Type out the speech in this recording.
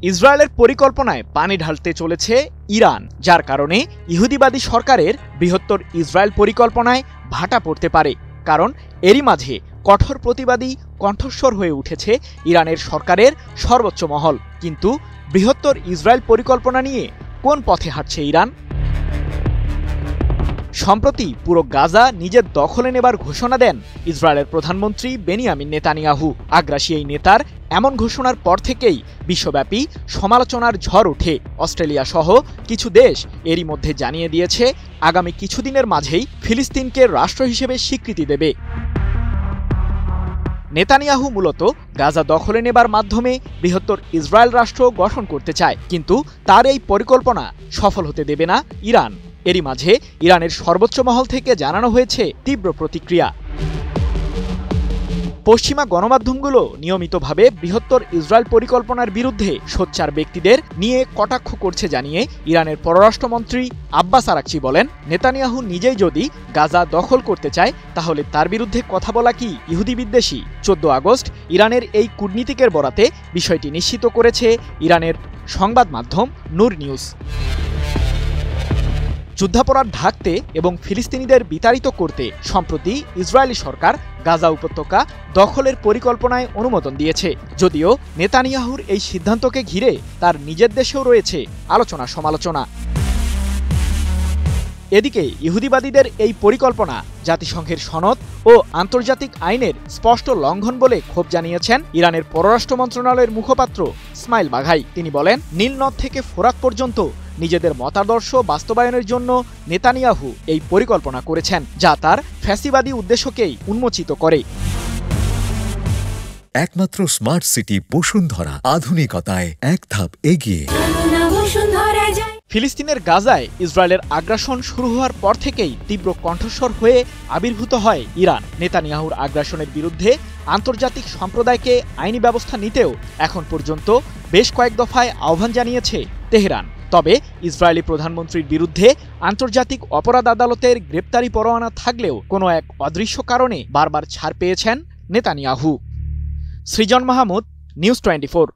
ইসরায়েলের পরিকল্পনায় পানি ঢালতে চলেছে ইরান, যার কারণে ইহুদিবাদী সরকারের বৃহত্তর ইসরায়েল পরিকল্পনায় ভাটা পড়তে পারে। কারণ এরই মাঝে কঠোর প্রতিবাদী কণ্ঠস্বর হয়ে উঠেছে ইরানের সরকারের সর্বোচ্চ মহল। কিন্তু বৃহত্তর ইসরায়েল পরিকল্পনা নিয়ে কোন পথে হাঁটছে ইরান? সম্প্রতি পুরো গাজা নিজের দখলে নেবার ঘোষণা দেন ইসরায়েলের প্রধানমন্ত্রী বেনিয়ামিন নেতানিয়াহু। আগ্রাসী এই নেতার এমন ঘোষণার পর থেকেই বিশ্বব্যাপী সমালোচনার ঝড় ওঠে। অস্ট্রেলিয়া সহ কিছু দেশ এরই মধ্যে জানিয়ে দিয়েছে আগামী কিছুদিনের মাঝেই ফিলিস্তিনকে রাষ্ট্র হিসেবে স্বীকৃতি দেবে। নেতানিয়াহু মূলত গাজা দখলে নেবার মাধ্যমে বৃহত্তর ইসরায়েল রাষ্ট্র গঠন করতে চায়, কিন্তু তার এই পরিকল্পনা সফল হতে দেবে না ইরান। এরই মাঝে ইরানের সর্বোচ্চ মহল থেকে জানানো হয়েছে তীব্র প্রতিক্রিয়া। পশ্চিমা গণমাধ্যমগুলো নিয়মিতভাবে বৃহত্তর ইসরায়েল পরিকল্পনার বিরুদ্ধে সোচ্চার ব্যক্তিদের নিয়ে কটাক্ষ করছে জানিয়ে ইরানের পররাষ্ট্রমন্ত্রী আব্বাস আরাকচি বলেন, নেতানিয়াহু নিজেই যদি গাজা দখল করতে চায় তাহলে তার বিরুদ্ধে কথা বলা কি ইহুদি বিদ্বেষী? 14 আগস্ট ইরানের এই কূটনীতিকের বরাতে বিষয়টি নিশ্চিত করেছে ইরানের সংবাদ মাধ্যম নূর নিউজ। যুদ্ধাপরাধ ঢাকতে এবং ফিলিস্তিনিদের বিতাড়িত করতে সম্প্রতি ইসরায়েলি সরকার গাজা উপত্যকা দখলের পরিকল্পনায় অনুমোদন দিয়েছে। যদিও নেতানিয়াহুর এই সিদ্ধান্তকে ঘিরে তার নিজের দেশেও রয়েছে আলোচনা সমালোচনা। এদিকে ইহুদিবাদীদের এই পরিকল্পনা জাতিসংঘের সনদ ও আন্তর্জাতিক আইনের স্পষ্ট লঙ্ঘন বলে ক্ষোভ জানিয়েছেন ইরানের পররাষ্ট্র মন্ত্রণালয়ের মুখপাত্র ইসমাইল বাঘাই। তিনি বলেন, নীল নদ থেকে ফোরাত পর্যন্ত নিজেদের মতাদর্শ বাস্তবায়নের জন্য নেতানিয়াহু এই পরিকল্পনা করেছেন, যা তার ফ্যাসিবাদী উদ্দেশ্যকেই উন্মোচিত করে। একমাত্র স্মার্ট সিটি বসুন্ধরা, আধুনিকতায় এক ধাপ এগিয়ে। ফিলিস্তিনের গাজায় ইসরায়েলের আগ্রাসন শুরু হওয়ার পর থেকেই তীব্র কণ্ঠস্বর হয়ে আবির্ভূত হয় ইরান। নেতানিয়াহুর আগ্রাসনের বিরুদ্ধে আন্তর্জাতিক সম্প্রদায়কে আইনি ব্যবস্থা নিতেও এখন পর্যন্ত বেশ কয়েক দফায় আহ্বান জানিয়েছে তেহরান। তবে ইসরায়েলি প্রধানমন্ত্রীর বিরুদ্ধে আন্তর্জাতিক অপরাধ আদালতের গ্রেপ্তারি পরোয়ানা থাকলেও কোনো এক অদৃশ্য কারণে বারবার ছাড় পেয়েছেন নেতানিয়াহু। সৃজন মাহমুদ, নিউজ 24।